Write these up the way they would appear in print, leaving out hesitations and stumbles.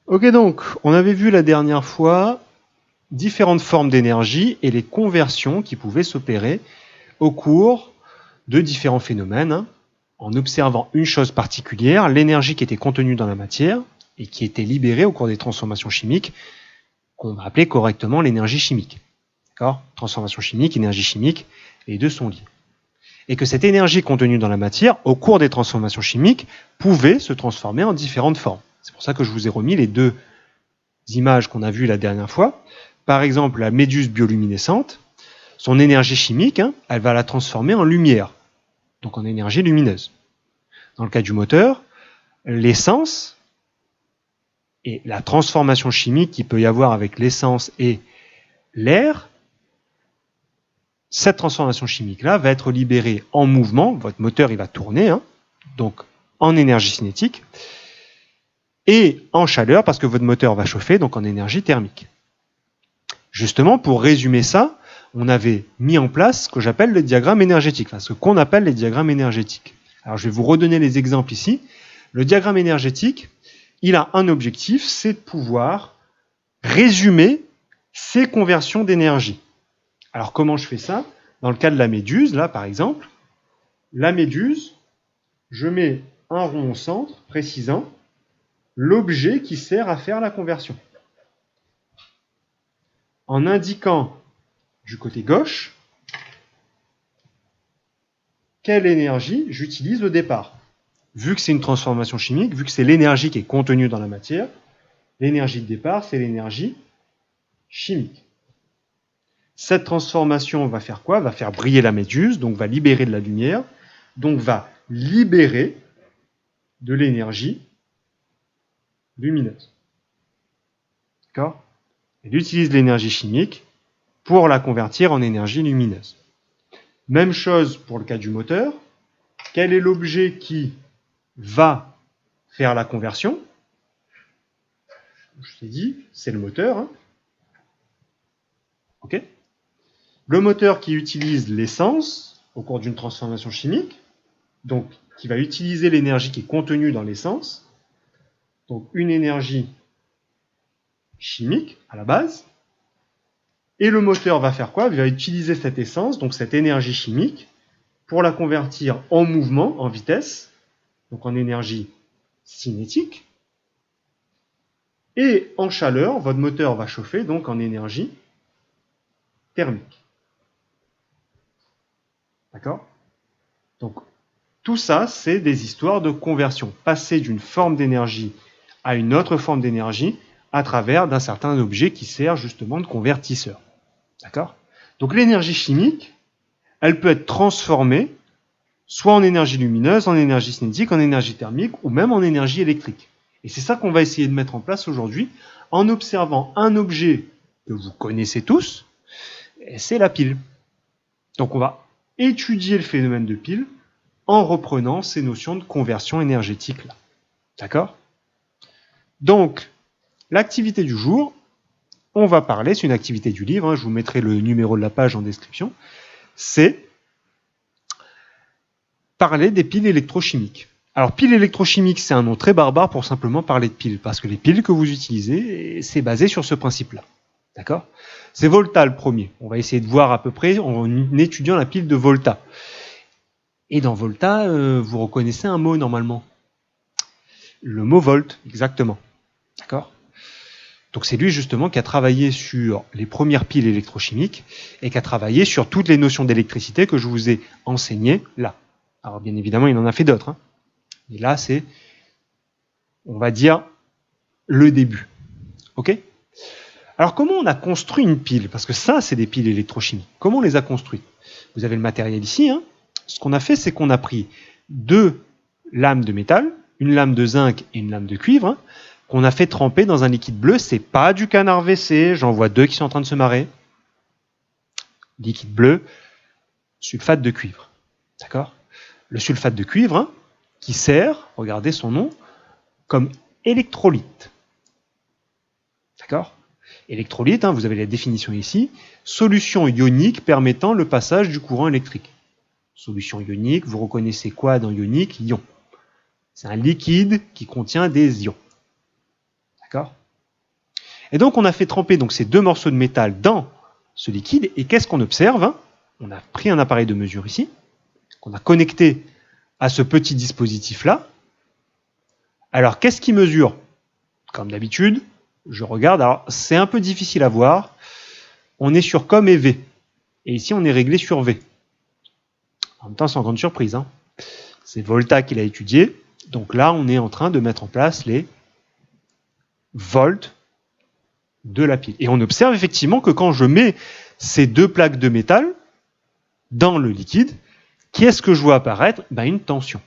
Ok, donc, on avait vu la dernière fois différentes formes d'énergie et les conversions qui pouvaient s'opérer au cours de différents phénomènes, en observant une chose particulière, l'énergie qui était contenue dans la matière et qui était libérée au cours des transformations chimiques, qu'on va appeler correctement l'énergie chimique. D'accord ? Transformation chimique, énergie chimique, les deux sont liés. Et que cette énergie contenue dans la matière, au cours des transformations chimiques, pouvait se transformer en différentes formes. C'est pour ça que je vous ai remis les deux images qu'on a vues la dernière fois. Par exemple, la méduse bioluminescente, son énergie chimique, elle va la transformer en lumière, donc en énergie lumineuse. Dans le cas du moteur, l'essence et la transformation chimique qu'il peut y avoir avec l'essence et l'air, cette transformation chimique-là va être libérée en mouvement, votre moteur il va tourner, donc en énergie cinétique, et en chaleur parce que votre moteur va chauffer, donc en énergie thermique. Justement, pour résumer ça, on avait mis en place ce que j'appelle le diagramme énergétique, enfin ce qu'on appelle les diagrammes énergétiques. Alors je vais vous redonner les exemples ici. Le diagramme énergétique, il a un objectif, c'est de pouvoir résumer ces conversions d'énergie. Alors comment je fais ça? Dans le cas de la méduse, là par exemple, la méduse, je mets un rond au centre précisant l'objet qui sert à faire la conversion. En indiquant du côté gauche quelle énergie j'utilise au départ. Vu que c'est une transformation chimique, vu que c'est l'énergie qui est contenue dans la matière, l'énergie de départ, c'est l'énergie chimique. Cette transformation va faire quoi? Va faire briller la méduse, donc va libérer de la lumière, donc va libérer de l'énergie lumineuse. D'accord? Elle utilise l'énergie chimique pour la convertir en énergie lumineuse. Même chose pour le cas du moteur. Quel est l'objet qui va faire la conversion? Je t'ai dit, c'est le moteur. Ok? Le moteur qui utilise l'essence au cours d'une transformation chimique, donc qui va utiliser l'énergie qui est contenue dans l'essence, donc une énergie chimique à la base, et le moteur va faire quoi? Il va utiliser cette essence, donc cette énergie chimique, pour la convertir en mouvement, en vitesse, donc en énergie cinétique, et en chaleur, votre moteur va chauffer, donc en énergie thermique. D'accord? Donc, tout ça, c'est des histoires de conversion. Passer d'une forme d'énergie à une autre forme d'énergie à travers d'un certain objet qui sert justement de convertisseur. D'accord? Donc, l'énergie chimique, elle peut être transformée soit en énergie lumineuse, en énergie cinétique, en énergie thermique ou même en énergie électrique. Et c'est ça qu'on va essayer de mettre en place aujourd'hui en observant un objet que vous connaissez tous, et c'est la pile. Donc on va étudier le phénomène de pile en reprenant ces notions de conversion énergétique là. D'accord? Donc, l'activité du jour, on va parler, c'est une activité du livre, je vous mettrai le numéro de la page en description, c'est parler des piles électrochimiques. Alors, pile électrochimique, c'est un nom très barbare pour simplement parler de piles, parce que les piles que vous utilisez, c'est basé sur ce principe-là. D'accord? C'est Volta le premier. On va essayer de voir à peu près en étudiant la pile de Volta. Et dans Volta, vous reconnaissez un mot normalement. Le mot volt, exactement. D'accord? Donc c'est lui justement qui a travaillé sur les premières piles électrochimiques et qui a travaillé sur toutes les notions d'électricité que je vous ai enseignées là. Alors bien évidemment, il en a fait d'autres. Et là, c'est, on va dire, le début. Ok? Alors comment on a construit une pile? Parce que ça, c'est des piles électrochimiques. Comment on les a construites? Vous avez le matériel ici. Ce qu'on a fait, c'est qu'on a pris deux lames de métal, une lame de zinc et une lame de cuivre, qu'on a fait tremper dans un liquide bleu. C'est pas du canard WC, j'en vois deux qui sont en train de se marrer. Liquide bleu, sulfate de cuivre. D'accord? Le sulfate de cuivre, qui sert, regardez son nom, comme électrolyte. D'accord? Électrolyte, vous avez la définition ici, solution ionique permettant le passage du courant électrique. Solution ionique, vous reconnaissez quoi dans ionique? Ion. C'est un liquide qui contient des ions. D'accord? Et donc, on a fait tremper donc, ces deux morceaux de métal dans ce liquide. Et qu'est-ce qu'on observe? On a pris un appareil de mesure ici, qu'on a connecté à ce petit dispositif-là. Alors, qu'est-ce qui mesure? Comme d'habitude, je regarde. Alors, c'est un peu difficile à voir. On est sur COM et V. Et ici, on est réglé sur V. En même temps, sans grande surprise. C'est Volta qui l'a étudié. Donc là, on est en train de mettre en place les volts de la pile. Et on observe effectivement que quand je mets ces deux plaques de métal dans le liquide, qu'est-ce que je vois apparaître? Une tension.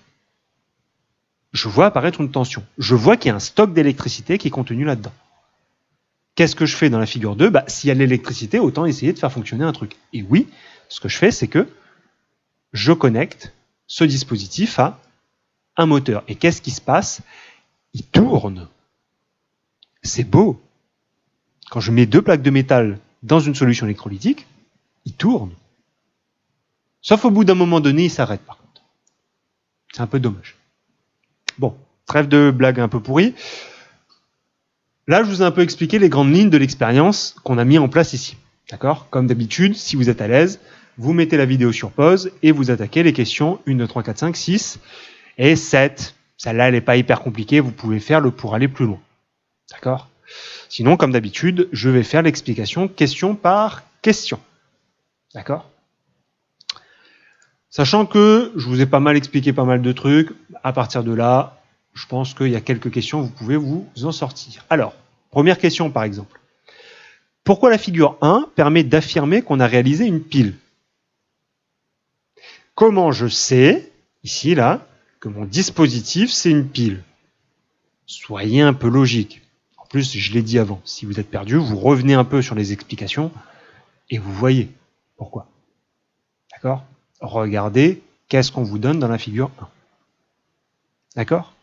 Je vois apparaître une tension. Je vois qu'il y a un stock d'électricité qui est contenu là-dedans. Qu'est-ce que je fais dans la figure 2? S'il y a de l'électricité, autant essayer de faire fonctionner un truc. Et oui, ce que je fais, c'est que je connecte ce dispositif à un moteur. Et qu'est-ce qui se passe? Il tourne. C'est beau. Quand je mets deux plaques de métal dans une solution électrolytique, il tourne. Sauf au bout d'un moment donné, il s'arrête par contre. C'est un peu dommage. Bon, trêve de blagues un peu pourries. Là, je vous ai un peu expliqué les grandes lignes de l'expérience qu'on a mis en place ici. D'accord? Comme d'habitude, si vous êtes à l'aise, vous mettez la vidéo sur pause et vous attaquez les questions 1, 2, 3, 4, 5, 6 et 7. Celle-là, elle n'est pas hyper compliquée, vous pouvez faire le pour aller plus loin. D'accord? Sinon, comme d'habitude, je vais faire l'explication question par question. D'accord? Sachant que je vous ai pas mal expliqué pas mal de trucs, à partir de là, je pense qu'il y a quelques questions, vous pouvez vous en sortir. Alors, première question par exemple. Pourquoi la figure 1 permet d'affirmer qu'on a réalisé une pile? Comment je sais, ici, là, que mon dispositif, c'est une pile? Soyez un peu logique. En plus, je l'ai dit avant, si vous êtes perdu, vous revenez un peu sur les explications et vous voyez pourquoi. D'accord? Regardez qu'est-ce qu'on vous donne dans la figure 1. D'accord?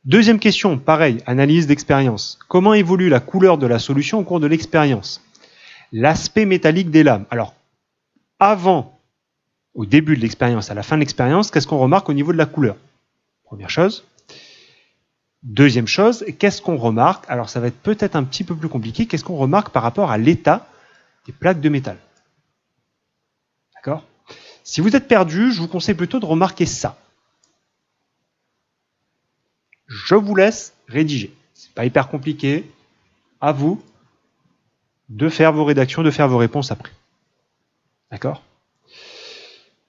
Deuxième question, pareil, analyse d'expérience. Comment évolue la couleur de la solution au cours de l'expérience? L'aspect métallique des lames. Alors, au début de l'expérience, à la fin de l'expérience, qu'est-ce qu'on remarque au niveau de la couleur? Première chose. Deuxième chose, qu'est-ce qu'on remarque? Alors, ça va être peut-être un petit peu plus compliqué. Qu'est-ce qu'on remarque par rapport à l'état des plaques de métal? D'accord? Si vous êtes perdu, je vous conseille plutôt de remarquer ça. Je vous laisse rédiger. C'est pas hyper compliqué. À vous de faire vos rédactions, de faire vos réponses après. D'accord?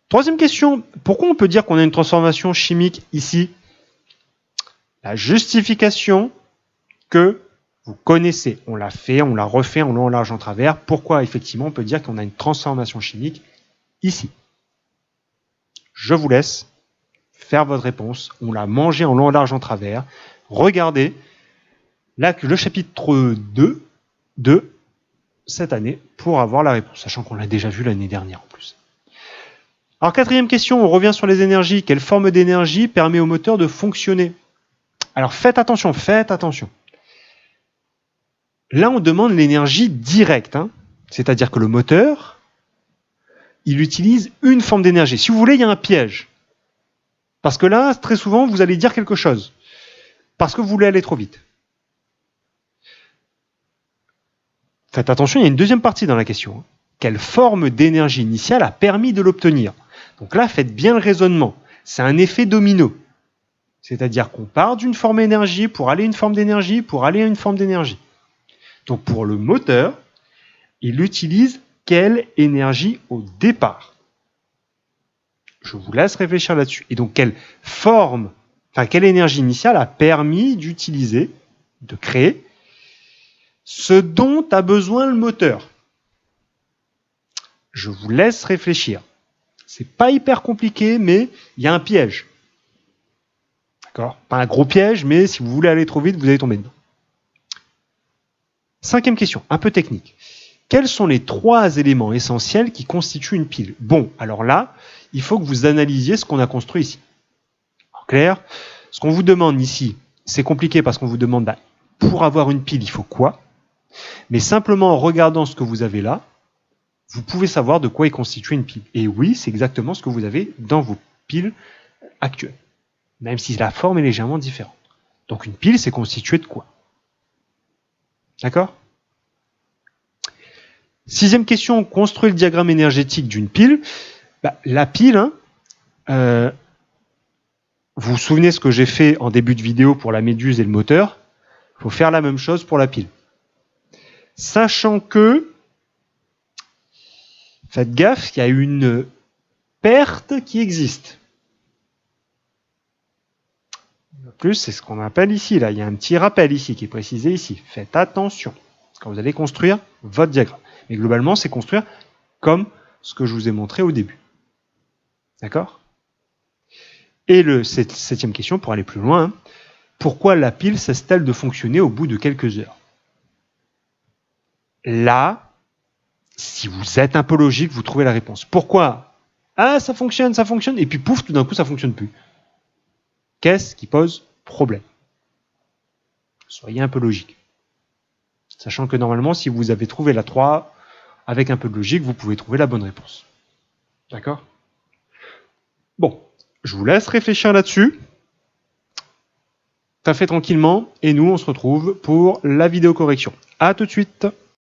Troisième question. Pourquoi on peut dire qu'on a une transformation chimique ici? La justification que vous connaissez. On l'a fait, on l'a refait en long, en large, en travers. Pourquoi, effectivement, on peut dire qu'on a une transformation chimique ici? Je vous laisse faire votre réponse. On l'a mangé en long, en large, en travers. Regardez là, le chapitre 2 de cette année pour avoir la réponse, sachant qu'on l'a déjà vu l'année dernière en plus. Alors, quatrième question, on revient sur les énergies. Quelle forme d'énergie permet au moteur de fonctionner? Alors, faites attention, faites attention. Là, on demande l'énergie directe, c'est-à-dire que le moteur, il utilise une forme d'énergie. Si vous voulez, il y a un piège. Parce que là, très souvent, vous allez dire quelque chose. Parce que vous voulez aller trop vite. Faites attention, il y a une deuxième partie dans la question. Quelle forme d'énergie initiale a permis de l'obtenir? Donc là, faites bien le raisonnement. C'est un effet domino. C'est-à-dire qu'on part d'une forme d'énergie pour aller à une forme d'énergie, pour aller à une forme d'énergie. Donc pour le moteur, il utilise quelle énergie au départ? Je vous laisse réfléchir là-dessus. Et donc quelle énergie initiale a permis d'utiliser, de créer ce dont a besoin le moteur? Je vous laisse réfléchir. C'est pas hyper compliqué, mais il y a un piège. D'accord? Pas un gros piège, mais si vous voulez aller trop vite, vous allez tomber dedans. Cinquième question, un peu technique. Quels sont les 3 éléments essentiels qui constituent une pile? Bon, alors là, il faut que vous analysiez ce qu'on a construit ici. En clair, ce qu'on vous demande ici, c'est compliqué parce qu'on vous demande, pour avoir une pile, il faut quoi? Mais simplement en regardant ce que vous avez là, vous pouvez savoir de quoi est constituée une pile. Et oui, c'est exactement ce que vous avez dans vos piles actuelles. Même si la forme est légèrement différente. Donc une pile, c'est constitué de quoi? D'accord? Sixième question, construire le diagramme énergétique d'une pile. La pile, hein, vous vous souvenez ce que j'ai fait en début de vidéo pour la méduse et le moteur? Il faut faire la même chose pour la pile. Sachant que, faites gaffe, il y a une perte qui existe. En plus, c'est ce qu'on appelle ici, là. Il y a un petit rappel ici qui est précisé ici. Faites attention quand vous allez construire votre diagramme. Mais globalement, c'est construire comme ce que je vous ai montré au début. D'accord? Et septième question, pour aller plus loin, hein, pourquoi la pile cesse-t-elle de fonctionner au bout de quelques heures? Là, si vous êtes un peu logique, vous trouvez la réponse. Pourquoi? Ah, ça fonctionne, et puis pouf, tout d'un coup, ça ne fonctionne plus. Qu'est-ce qui pose problème? Soyez un peu logique. Sachant que normalement, si vous avez trouvé la 3, avec un peu de logique, vous pouvez trouver la bonne réponse. D'accord? Bon, je vous laisse réfléchir là-dessus. Ça fait tranquillement, et nous, on se retrouve pour la vidéo correction. À tout de suite!